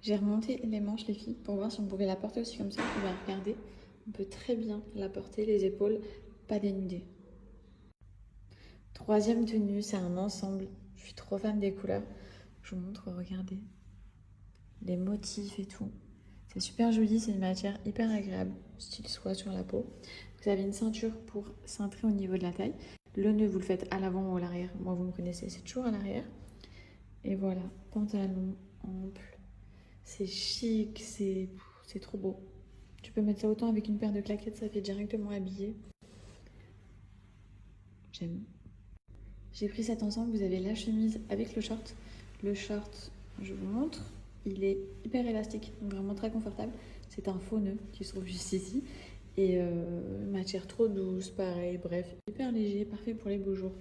J'ai remonté les manches, les filles, pour voir si on pouvait la porter aussi comme ça. On va regarder. On peut très bien la porter, les épaules, pas dénudées. Troisième tenue, c'est un ensemble. Je suis trop fan des couleurs. Je vous montre, regardez. Les motifs et tout. C'est super joli, c'est une matière hyper agréable, style soie sur la peau. Vous avez une ceinture pour cintrer au niveau de la taille. Le nœud, vous le faites à l'avant ou à l'arrière. Moi, vous me connaissez, c'est toujours à l'arrière. Et voilà, pantalon ample. C'est chic, c'est trop beau. Tu peux mettre ça autant avec une paire de claquettes, ça fait directement habillé. J'aime. J'ai pris cet ensemble, vous avez la chemise avec le short. Le short, je vous montre, il est hyper élastique, donc vraiment très confortable. C'est un faux nœud qui se trouve juste ici. Et matière trop douce, pareil, bref, hyper léger, parfait pour les beaux jours.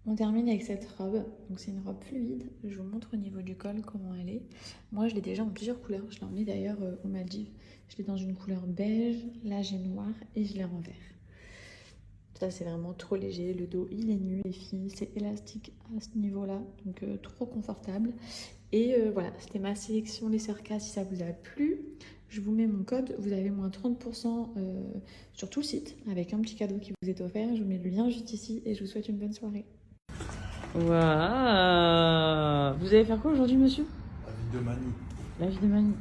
On termine avec cette robe, donc c'est une robe fluide, je vous montre au niveau du col comment elle est. Moi je l'ai déjà en plusieurs couleurs, je l'ai emmenée d'ailleurs aux Maldives. Je l'ai dans une couleur beige, là j'ai noir et je l'ai en vert. Ça c'est vraiment trop léger, le dos il est nu les filles, c'est élastique à ce niveau là, donc trop confortable. Et voilà, c'était ma sélection les Cercas, si ça vous a plu. Je vous mets mon code, vous avez moins 30% sur tout le site, avec un petit cadeau qui vous est offert. Je vous mets le lien juste ici et je vous souhaite une bonne soirée. Waouh! Vous allez faire quoi aujourd'hui, monsieur? La vie de Mani. La vie de Mani.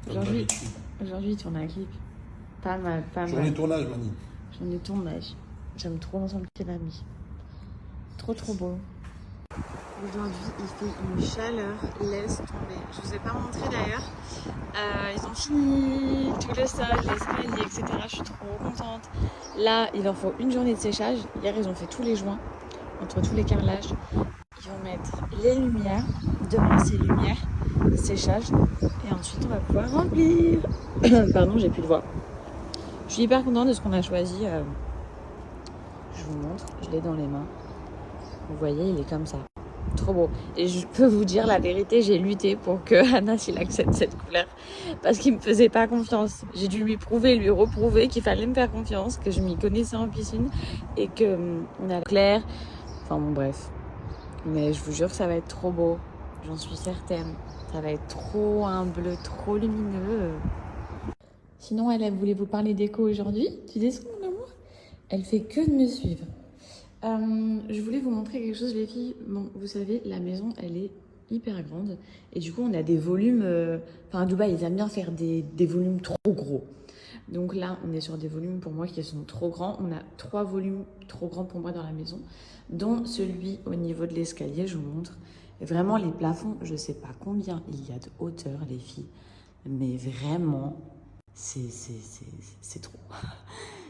Comme Aujourd'hui, d'habitude. il tourne un clip. Pas mal, pas Journée mal. tournage, Mani. Journée de tournage. J'aime trop l'ensemble qu'elle a mis. Trop, trop beau. Aujourd'hui, il fait une chaleur, laisse tomber. Je vous ai pas montré d'ailleurs. Ils ont fini tout le sol, l'escalier, etc. Je suis trop contente. Là, il leur faut une journée de séchage. Hier, ils ont fait tous les joints, entre tous les carrelages. Ils vont mettre les lumières. Demain, c'est lumière, séchage. Et ensuite, on va pouvoir remplir. Pardon, j'ai plus de voix. Je suis hyper contente de ce qu'on a choisi. Je vous montre, je l'ai dans les mains. Vous voyez, il est comme ça. Trop beau. Et je peux vous dire la vérité, j'ai lutté pour que Anas il accepte cette couleur. Parce qu'il me faisait pas confiance. J'ai dû lui prouver, lui reprouver qu'il fallait me faire confiance, que je m'y connaissais en piscine et que on a clair. Enfin bon bref. Mais je vous jure que ça va être trop beau. J'en suis certaine. Ça va être trop un bleu trop lumineux. Sinon, elle voulait vous parler d'écho aujourd'hui. Tu descends, mon amour? Elle fait que de me suivre. Je voulais vous montrer quelque chose, les filles. Bon, vous savez, la maison, elle est hyper grande. Et du coup, on a des volumes... Enfin, à Dubaï, ils aiment bien faire des volumes trop gros. Donc là, on est sur des volumes, pour moi, qui sont trop grands. On a 3 volumes trop grands pour moi dans la maison, dont celui au niveau de l'escalier, je vous montre. Et vraiment, les plafonds, je sais pas combien il y a de hauteur, les filles. Mais vraiment, c'est trop.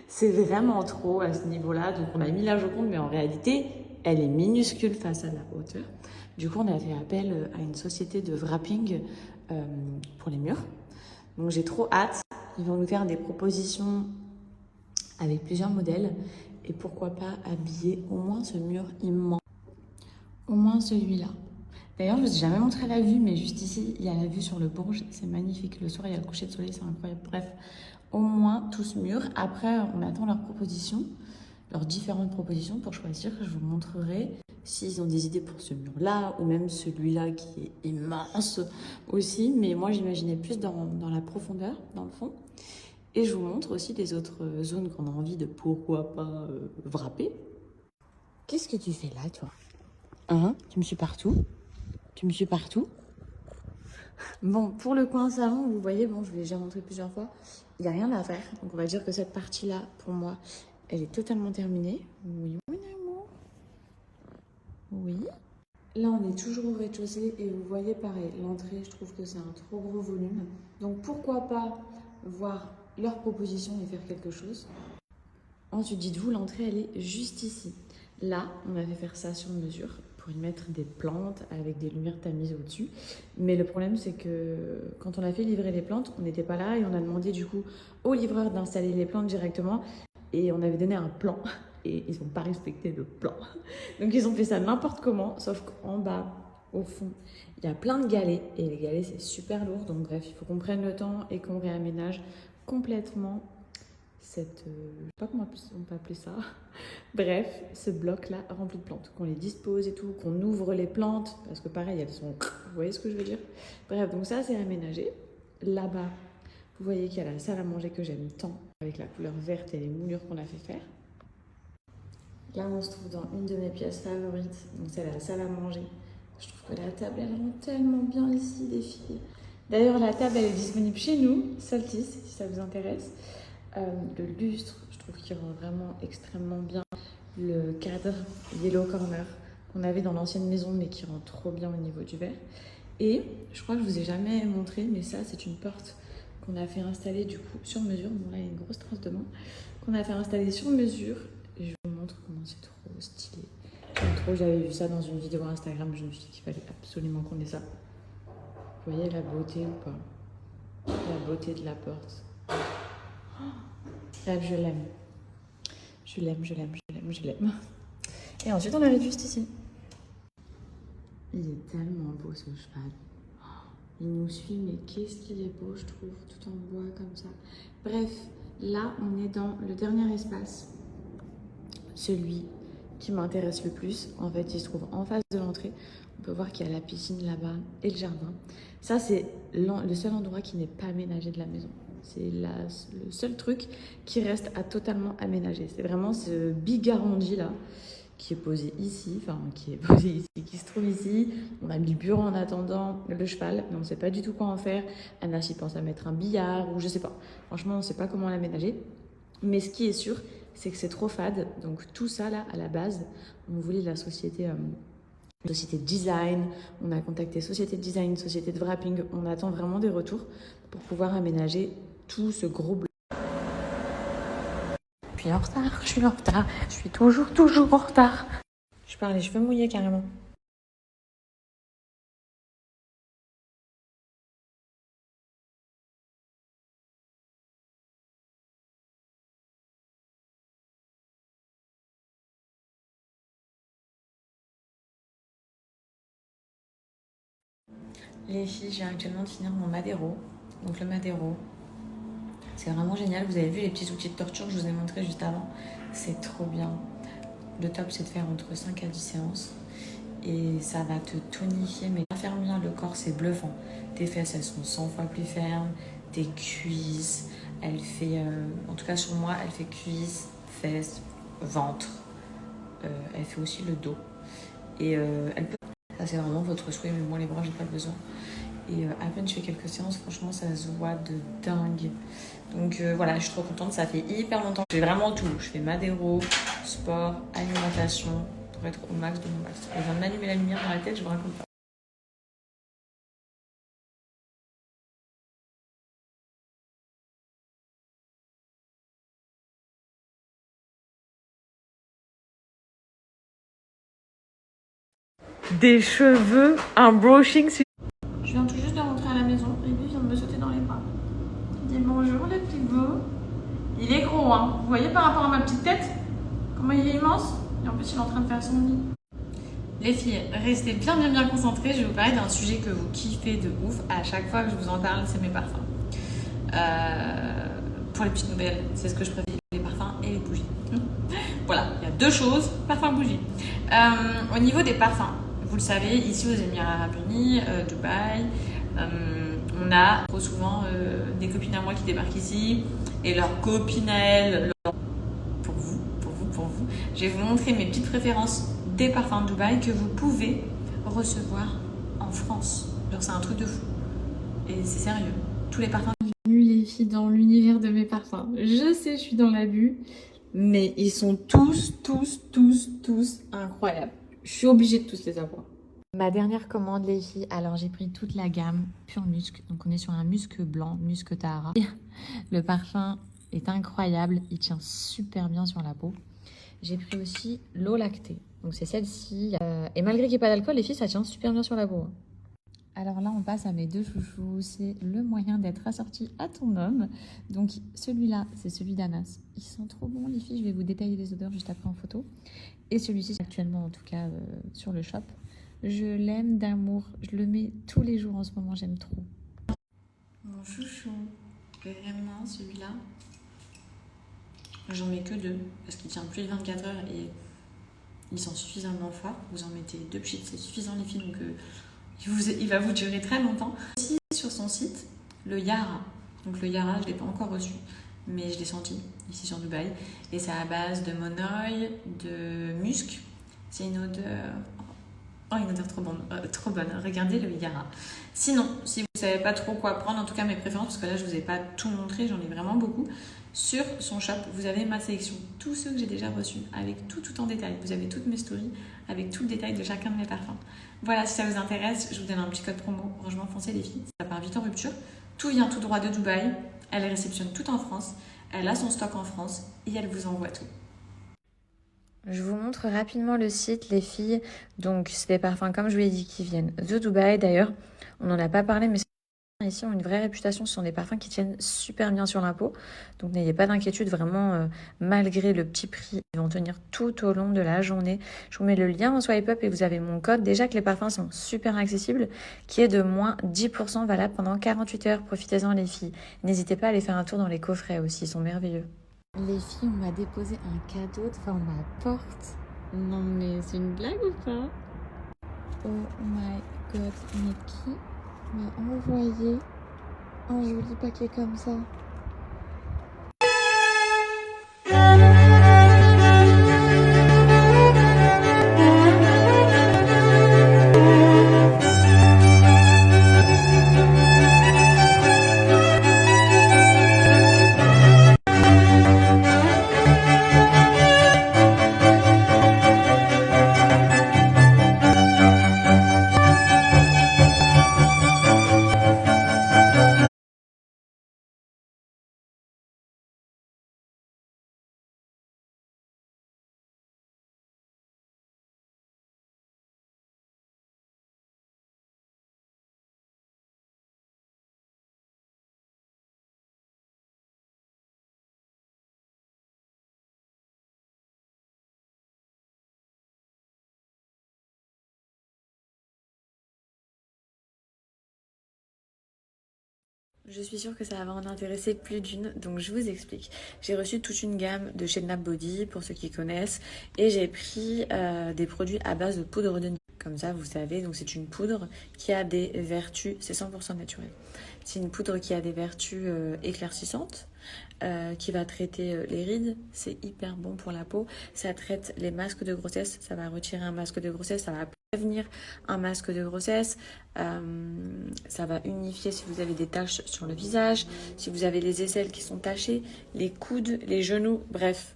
C'est vraiment trop à ce niveau-là. Donc on a mis la Joconde, mais en réalité, elle est minuscule face à la hauteur. Du coup, on a fait appel à une société de wrapping pour les murs. Donc j'ai trop hâte. Ils vont nous faire des propositions avec plusieurs modèles. Et pourquoi pas habiller au moins ce mur immense. Au moins celui-là. D'ailleurs, je ne vous ai jamais montré la vue, mais juste ici, il y a la vue sur le Bourges. C'est magnifique. Le soir, il y a le coucher de soleil, c'est incroyable. Bref, au moins tout ce mur. Après, on attend leurs propositions, leurs différentes propositions pour choisir. Je vous montrerai s'ils ont des idées pour ce mur-là ou même celui-là qui est immense aussi. Mais moi, j'imaginais plus dans la profondeur, dans le fond. Et je vous montre aussi les autres zones qu'on a envie de pourquoi pas wrapper. Qu'est-ce que tu fais là, toi? Hein? Tu me suis partout? Tu me suis partout? Bon, pour le coin salon, vous voyez, bon, je vous l'ai déjà montré plusieurs fois, il n'y a rien à faire. Donc on va dire que cette partie-là, pour moi, elle est totalement terminée. Oui, mon amour. Oui. Là, on est toujours au rez-de-chaussée et vous voyez, pareil, l'entrée, je trouve que c'est un trop gros volume. Donc pourquoi pas voir leurs propositions et faire quelque chose. Ensuite, dites-vous, l'entrée, elle est juste ici. Là, on avait fait ça sur mesure pour y mettre des plantes avec des lumières tamisées au-dessus. Mais le problème, c'est que quand on a fait livrer les plantes, on n'était pas là et on a demandé du coup au livreur d'installer les plantes directement. Et on avait donné un plan et ils n'ont pas respecté le plan. Donc ils ont fait ça n'importe comment, sauf qu'en bas, au fond, il y a plein de galets. Et les galets, c'est super lourd. Donc bref, il faut qu'on prenne le temps et qu'on réaménage complètement cette, je sais pas comment on peut appeler ça. Bref, ce bloc-là rempli de plantes, qu'on les dispose et tout, qu'on ouvre les plantes, parce que pareil, elles sont... Vous voyez ce que je veux dire? Bref, donc ça, c'est aménagé. Là-bas, vous voyez qu'il y a la salle à manger que j'aime tant, avec la couleur verte et les moulures qu'on a fait faire. Là, on se trouve dans une de mes pièces favorites, donc c'est la salle à manger. Je trouve que la table, elle rend tellement bien ici, les filles. D'ailleurs, la table, elle est disponible chez nous, Soltis, si ça vous intéresse. Le lustre, je trouve qu'il rend vraiment extrêmement bien. Le cadre Yellow Corner qu'on avait dans l'ancienne maison, mais qui rend trop bien au niveau du verre. Et je crois que je vous ai jamais montré, mais ça, c'est une porte qu'on a fait installer du coup sur mesure. Bon, là, il y a une grosse trace de main. Qu'on a fait installer sur mesure. Et je vous montre comment c'est trop stylé. J'aime trop, j'avais vu ça dans une vidéo Instagram. Je me suis dit qu'il fallait absolument qu'on ait ça. Vous voyez la beauté ou pas? La beauté de la porte. Là, je l'aime. Je l'aime, je l'aime, je l'aime, je l'aime. Et ensuite, on arrive juste ici. Il est tellement beau ce cheval. Il nous suit, mais qu'est-ce qu'il est beau, je trouve, tout en bois comme ça. Bref, là, on est dans le dernier espace. Celui qui m'intéresse le plus. En fait, il se trouve en face de l'entrée. On peut voir qu'il y a la piscine là-bas et le jardin. Ça, c'est le seul endroit qui n'est pas aménagé de la maison. C'est le seul truc qui reste à totalement aménager. C'est vraiment ce big arrondi là qui est posé ici, qui se trouve ici. On a mis le bureau en attendant le cheval, mais on ne sait pas du tout quoi en faire. Anna s'y pense à mettre un billard ou je sais pas. Franchement, on ne sait pas comment l'aménager. Mais ce qui est sûr, c'est que c'est trop fade. Donc tout ça là, à la base, on voulait la société de design. On a contacté société de design, société de wrapping. On attend vraiment des retours pour pouvoir aménager tout ce gros bloc. Je suis en retard, je suis en retard. Je suis toujours en retard. Je parle les cheveux mouillés carrément. Les filles, je viens actuellement de finir mon Madero. Donc le Madero, c'est vraiment génial. Vous avez vu les petits outils de torture que je vous ai montré juste avant. C'est trop bien. Le top, c'est de faire entre 5 à 10 séances. Et ça va te tonifier, mais infirmière, le corps, c'est bluffant. Tes fesses, elles sont 100 fois plus fermes. Tes cuisses, elle fait... en tout cas, sur moi, elle fait cuisses, fesses, ventre. Elle fait aussi le dos. Et elle peut... Ça, c'est vraiment votre souhait, mais moi, les bras, j'ai pas besoin. Et à peine je fais quelques séances, franchement, ça se voit de dingue. Donc voilà, je suis trop contente. Ça fait hyper longtemps. Je fais vraiment tout. Je fais Madero, sport, alimentation, pour être au max de mon max. Je viens de m'allumer la lumière dans la tête, je vous raconte pas. Des cheveux, un brushing. Je viens tout juste de rentrer à la maison et lui vient de me sauter dans les bras. Il dit bonjour le petit beau. Il est gros, hein. Vous voyez par rapport à ma petite tête comment il est immense. Et en plus, il est en train de faire son lit. Les filles, restez bien concentrées. Je vais vous parler d'un sujet que vous kiffez de ouf. À chaque fois que je vous en parle, c'est mes parfums. Pour les petites nouvelles, c'est ce que je préfère, les parfums et les bougies. Voilà, il y a deux choses, parfum, bougie. Au niveau des parfums, vous le savez, ici aux Émirats Arabes Unis, Dubaï, on a trop souvent des copines à moi qui débarquent ici et leurs copines à elles. Pour vous, je vais vous montrer mes petites préférences des parfums de Dubaï que vous pouvez recevoir en France. Genre, c'est un truc de fou. Et c'est sérieux. Tous les parfums. Bienvenue les filles dans l'univers de mes parfums. Je sais, je suis dans l'abus, mais ils sont tous incroyables. Je suis obligée de tous les avoir. Ma dernière commande les filles, alors j'ai pris toute la gamme Pure Musc. Donc on est sur un musc blanc, musc Tahara. Le parfum est incroyable, il tient super bien sur la peau. J'ai pris aussi l'eau lactée. Donc c'est celle-ci. Et malgré qu'il n'y ait pas d'alcool, les filles, ça tient super bien sur la peau. Alors là, on passe à mes deux chouchous. C'est le moyen d'être assorti à ton homme. Donc celui-là, c'est celui d'Anas. Ils sont trop bons, les filles. Je vais vous détailler les odeurs juste après en photo. Et celui-ci, c'est actuellement en tout cas sur le shop. Je l'aime d'amour. Je le mets tous les jours en ce moment. J'aime trop. Mon chouchou. Vraiment, celui-là. J'en mets que 2 parce qu'il tient plus de 24 heures et ils sont suffisamment forts. Vous en mettez 2 pchits, c'est suffisant les filles, donc il va vous durer très longtemps. Aussi sur son site, le Yara. Donc le Yara, je ne l'ai pas encore reçu, mais je l'ai senti ici sur Dubaï. Et c'est à base de monoï, de musc. C'est une odeur... Oh, une odeur trop bonne. Regardez le Yara. Sinon, si vous ne savez pas trop quoi prendre, en tout cas mes préférences, parce que là je ne vous ai pas tout montré, j'en ai vraiment beaucoup. Sur son shop, vous avez ma sélection, tous ceux que j'ai déjà reçus, avec tout en détail. Vous avez toutes mes stories, avec tout le détail de chacun de mes parfums. Voilà, si ça vous intéresse, je vous donne un petit code promo. Franchement, foncez les filles, ça part vite en rupture. Tout vient tout droit de Dubaï, elle réceptionne tout en France, elle a son stock en France et elle vous envoie tout. Je vous montre rapidement le site, les filles. Donc, c'est des parfums, comme je vous l'ai dit, qui viennent de Dubaï. D'ailleurs, on n'en a pas parlé, mais ici ont une vraie réputation. Ce sont des parfums qui tiennent super bien sur la peau. Donc, n'ayez pas d'inquiétude. Vraiment, malgré le petit prix, ils vont tenir tout au long de la journée. Je vous mets le lien en swipe up et vous avez mon code. Déjà que les parfums sont super accessibles, qui est de moins 10% valable pendant 48 heures. Profitez-en, les filles. N'hésitez pas à aller faire un tour dans les coffrets aussi. Ils sont merveilleux. Les filles, on m'a déposé un cadeau devant ma porte. Non mais c'est une blague ou pas? Oh my god, mais qui m'a envoyé un joli paquet comme ça? Je suis sûre que ça va en intéresser plus d'une, donc je vous explique. J'ai reçu toute une gamme de chez Nap Body, pour ceux qui connaissent, et j'ai pris des produits à base de poudre de nuit. Comme ça, vous savez, donc c'est une poudre qui a des vertus, c'est 100% naturel. C'est une poudre qui a des vertus éclaircissantes, qui va traiter les rides, c'est hyper bon pour la peau. Ça traite les masques de grossesse, ça va retirer un masque de grossesse, ça va prévenir un masque de grossesse, ça va unifier si vous avez des taches sur le visage, si vous avez les aisselles qui sont tachées, les coudes, les genoux, bref,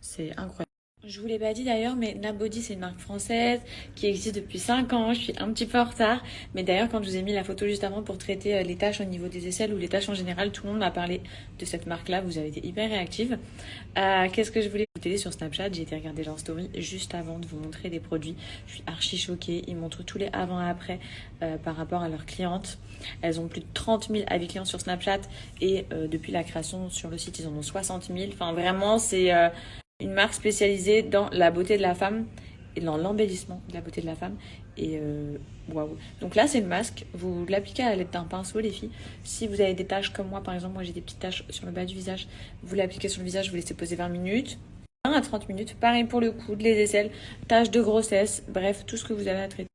c'est incroyable. Je vous l'ai pas dit d'ailleurs, mais Nap Body c'est une marque française qui existe depuis 5 ans. Je suis un petit peu en retard, mais d'ailleurs quand je vous ai mis la photo juste avant pour traiter les taches au niveau des aisselles ou les taches en général, tout le monde m'a parlé de cette marque-là. Vous avez été hyper réactive. Qu'est-ce que je voulais vous télé sur Snapchat? J'ai été regarder leur story juste avant de vous montrer des produits. Je suis archi choquée. Ils montrent tous les avant et après par rapport à leurs clientes. Elles ont plus de 30 000 avis clients sur Snapchat et depuis la création sur le site, ils en ont 60 000. Enfin vraiment, c'est une marque spécialisée dans la beauté de la femme et dans l'embellissement de la beauté de la femme. Et waouh. Donc là, c'est le masque. Vous l'appliquez à l'aide d'un pinceau, les filles. Si vous avez des taches comme moi, par exemple, moi j'ai des petites taches sur le bas du visage. Vous l'appliquez sur le visage, vous laissez poser 20 minutes. 20 à 30 minutes. Pareil pour le coude, les aisselles, taches de grossesse. Bref, tout ce que vous avez à traiter.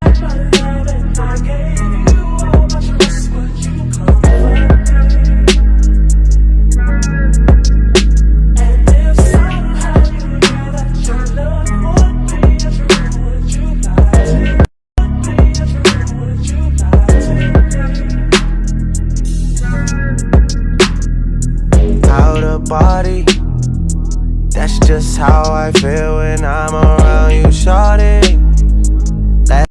Body, that's just how I feel when I